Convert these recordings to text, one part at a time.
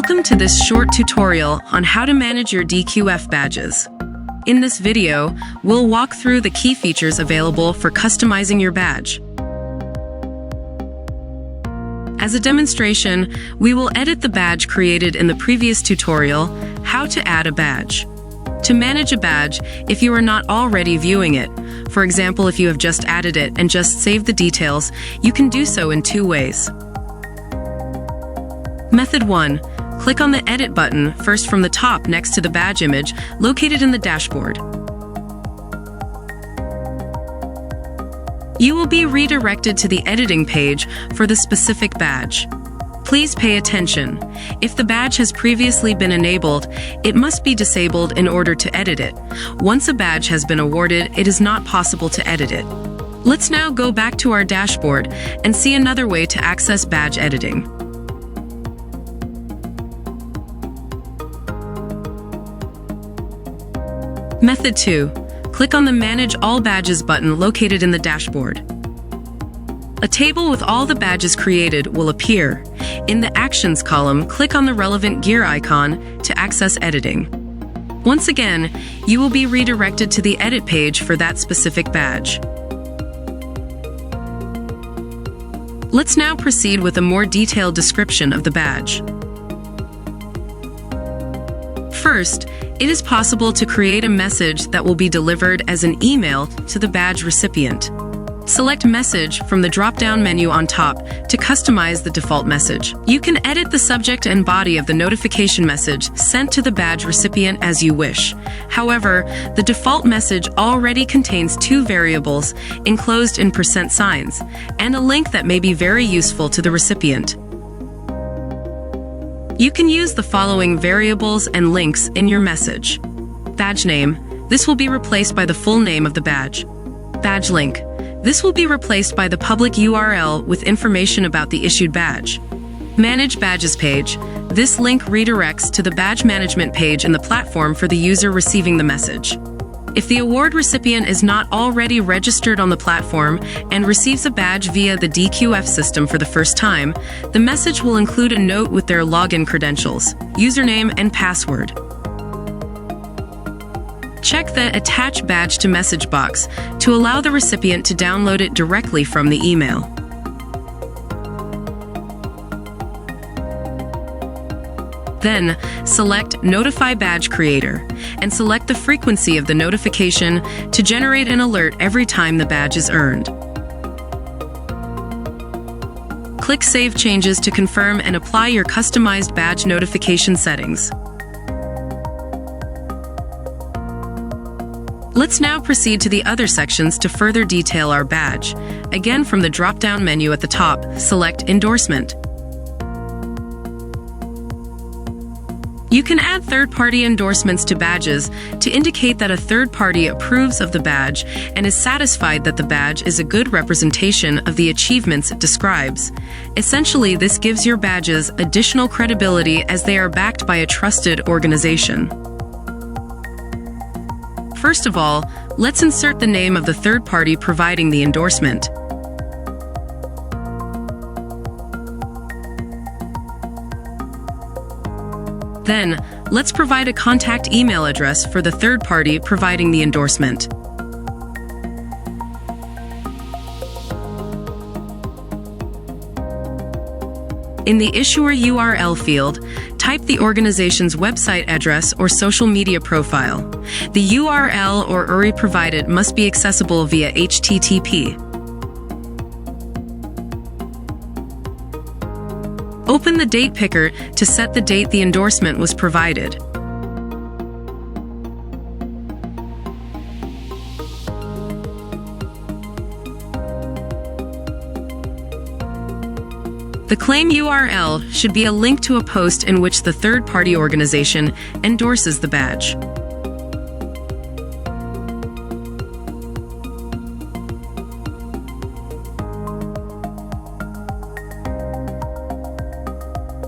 Welcome to this short tutorial on how to manage your DQF badges. In this video, we'll walk through the key features available for customizing your badge. As a demonstration, we will edit the badge created in the previous tutorial, How to Add a Badge. To manage a badge, if you are not already viewing it, for example if you have just added it and just saved the details, you can do so in two ways. Method 1. Click on the Edit button first from the top next to the badge image located in the dashboard. You will be redirected to the editing page for the specific badge. Please pay attention. If the badge has previously been enabled, it must be disabled in order to edit it. Once a badge has been awarded, it is not possible to edit it. Let's now go back to our dashboard and see another way to access badge editing. Method 2. Click on the Manage All Badges button located in the dashboard. A table with all the badges created will appear. In the Actions column, click on the relevant gear icon to access editing. Once again, you will be redirected to the Edit page for that specific badge. Let's now proceed with a more detailed description of the badge. First, it is possible to create a message that will be delivered as an email to the badge recipient. Select Message from the drop-down menu on top to customize the default message. You can edit the subject and body of the notification message sent to the badge recipient as you wish. However, the default message already contains two variables enclosed in %signs and a link that may be very useful to the recipient. You can use the following variables and links in your message. Badge name. This will be replaced by the full name of the badge. Badge link. This will be replaced by the public URL with information about the issued badge. Manage Badges page. This link redirects to the badge management page in the platform for the user receiving the message. If the award recipient is not already registered on the platform and receives a badge via the DQF system for the first time, the message will include a note with their login credentials, username, and password. Check the Attach Badge to Message box to allow the recipient to download it directly from the email. Then, select Notify Badge Creator and select the frequency of the notification to generate an alert every time the badge is earned. Click Save Changes to confirm and apply your customized badge notification settings. Let's now proceed to the other sections to further detail our badge. Again, from the drop-down menu at the top, select Endorsement. You can add third-party endorsements to badges to indicate that a third party approves of the badge and is satisfied that the badge is a good representation of the achievements it describes. Essentially, this gives your badges additional credibility as they are backed by a trusted organization. First of all, let's insert the name of the third party providing the endorsement. Then, let's provide a contact email address for the third party providing the endorsement. In the Issuer URL field, type the organization's website address or social media profile. The URL or URI provided must be accessible via HTTP. Open the date picker to set the date the endorsement was provided. The claim URL should be a link to a post in which the third-party organization endorses the badge.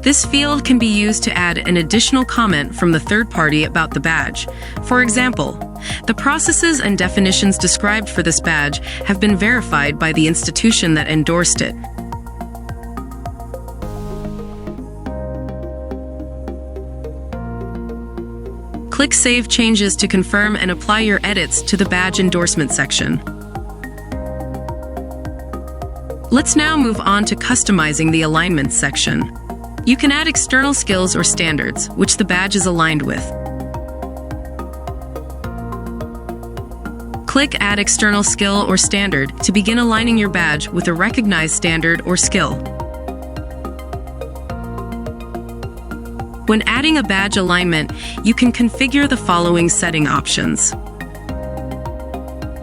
This field can be used to add an additional comment from the third party about the badge. For example, the processes and definitions described for this badge have been verified by the institution that endorsed it. Click Save Changes to confirm and apply your edits to the badge endorsement section. Let's now move on to customizing the alignment section. You can add external skills or standards, which the badge is aligned with. Click Add External Skill or Standard to begin aligning your badge with a recognized standard or skill. When adding a badge alignment, you can configure the following setting options.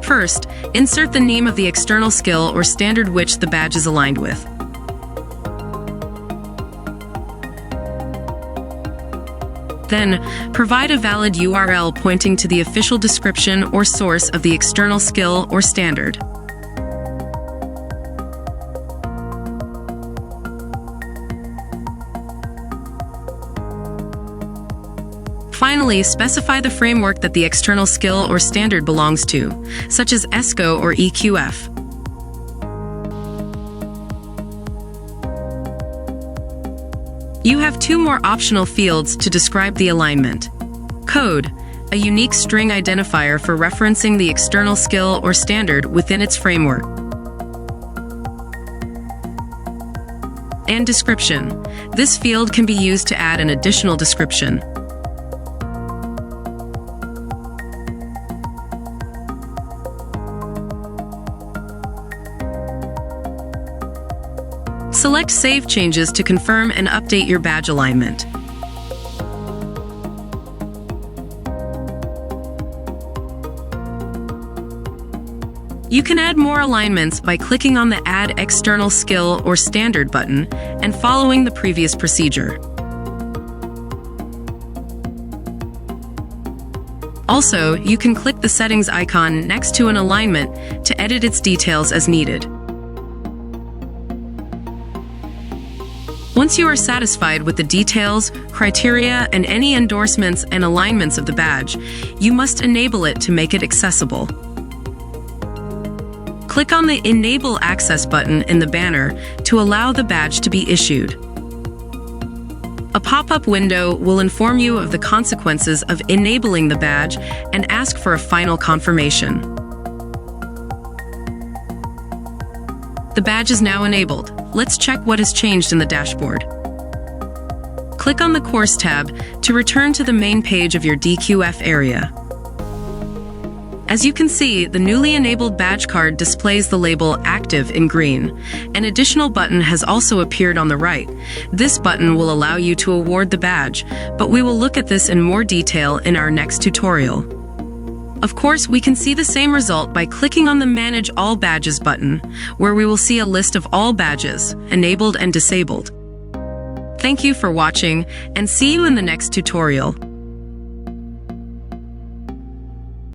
First, insert the name of the external skill or standard which the badge is aligned with. Then, provide a valid URL pointing to the official description or source of the external skill or standard. Finally, specify the framework that the external skill or standard belongs to, such as ESCO or EQF. You have two more optional fields to describe the alignment. Code, a unique string identifier for referencing the external skill or standard within its framework. And description. This field can be used to add an additional description. Select Save Changes to confirm and update your badge alignment. You can add more alignments by clicking on the Add External Skill or Standard button and following the previous procedure. Also, you can click the settings icon next to an alignment to edit its details as needed. Once you are satisfied with the details, criteria, and any endorsements and alignments of the badge, you must enable it to make it accessible. Click on the Enable Access button in the banner to allow the badge to be issued. A pop-up window will inform you of the consequences of enabling the badge and ask for a final confirmation. The badge is now enabled. Let's check what has changed in the dashboard. Click on the Course tab to return to the main page of your DQF area. As you can see, the newly enabled badge card displays the label Active in green. An additional button has also appeared on the right. This button will allow you to award the badge, but we will look at this in more detail in our next tutorial. Of course, we can see the same result by clicking on the Manage All Badges button, where we will see a list of all badges, enabled and disabled. Thank you for watching, and see you in the next tutorial.